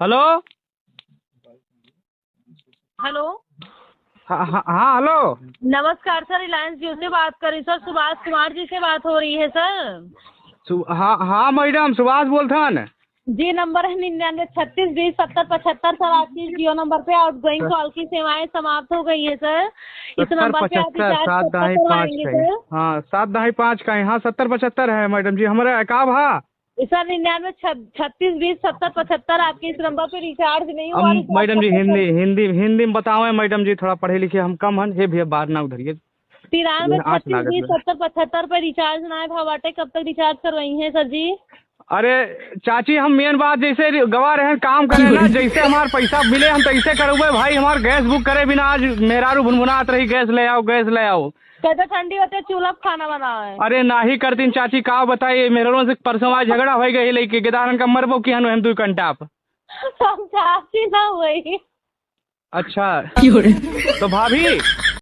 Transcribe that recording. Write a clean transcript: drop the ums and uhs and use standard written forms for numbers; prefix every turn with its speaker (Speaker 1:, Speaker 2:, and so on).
Speaker 1: Hello.
Speaker 2: Hello.
Speaker 1: हाँ हाँ हाँ, हेलो।
Speaker 2: नमस्कार सर, रिलायंस जियो से बात कर रही सर, सुभाष कुमार जी से बात हो रही है सर।
Speaker 1: हाँ हाँ मैडम, सुभाष बोलते हैं।
Speaker 2: जी, नंबर है 99 36 20 70 75 सर। आपकी जियो नंबर पे आउटगोइंग कॉल की सेवाएं समाप्त हो गई है सर। इस
Speaker 1: 70
Speaker 2: नंबर पे आप
Speaker 1: 75
Speaker 2: रिचार्ज
Speaker 1: 7
Speaker 2: कब तक
Speaker 1: दहाई 5
Speaker 2: करवाएंगे
Speaker 1: का ही।
Speaker 2: सर?
Speaker 1: हाँ 7 दहाई 5 का ही। हाँ 70 75 है मैडम जी, हमारे का भा।
Speaker 2: सर 99 36 20 70 75 आपके इस नंबर पे रिचार्ज नहीं
Speaker 1: अब
Speaker 2: हुआ, रिचार्ज
Speaker 1: मैडम
Speaker 2: कब
Speaker 1: जी
Speaker 2: तक
Speaker 1: हिंदी
Speaker 2: कर?
Speaker 1: हिंदी हिंदी में बताओ मैडम जी, थोड़ा पढ़े लिखे हम कम हन। हे भैया बाहर ना उधरिए।
Speaker 2: 93
Speaker 1: आँच
Speaker 2: 36
Speaker 1: लागत
Speaker 2: 20
Speaker 1: बा।
Speaker 2: 70 75 पे रिचार्ज ना था बाटे, कब तक रिचार्ज करवाई है सर जी?
Speaker 1: अरे चाची, हम मेन बात जैसे गवा रहे हैं, काम करे ना, जैसे हमारे पैसा मिले हम तैसे करोगे भाई। हमारे गैस बुक करे बिना आज मेहरारू भुनभुनात रही, गैस ले आओ गैस ले आओ।
Speaker 2: कहते ठंडी होते चूल्हा पे खाना बना है।
Speaker 1: अरे ना ही करतीन चाची, का बताइए मेरे से परसों आज झगड़ा हो गई लेके गेदारन का मरबो की हन 2 घंटा आप।
Speaker 2: हम चाची ना हुई।
Speaker 1: अच्छा तो भाभी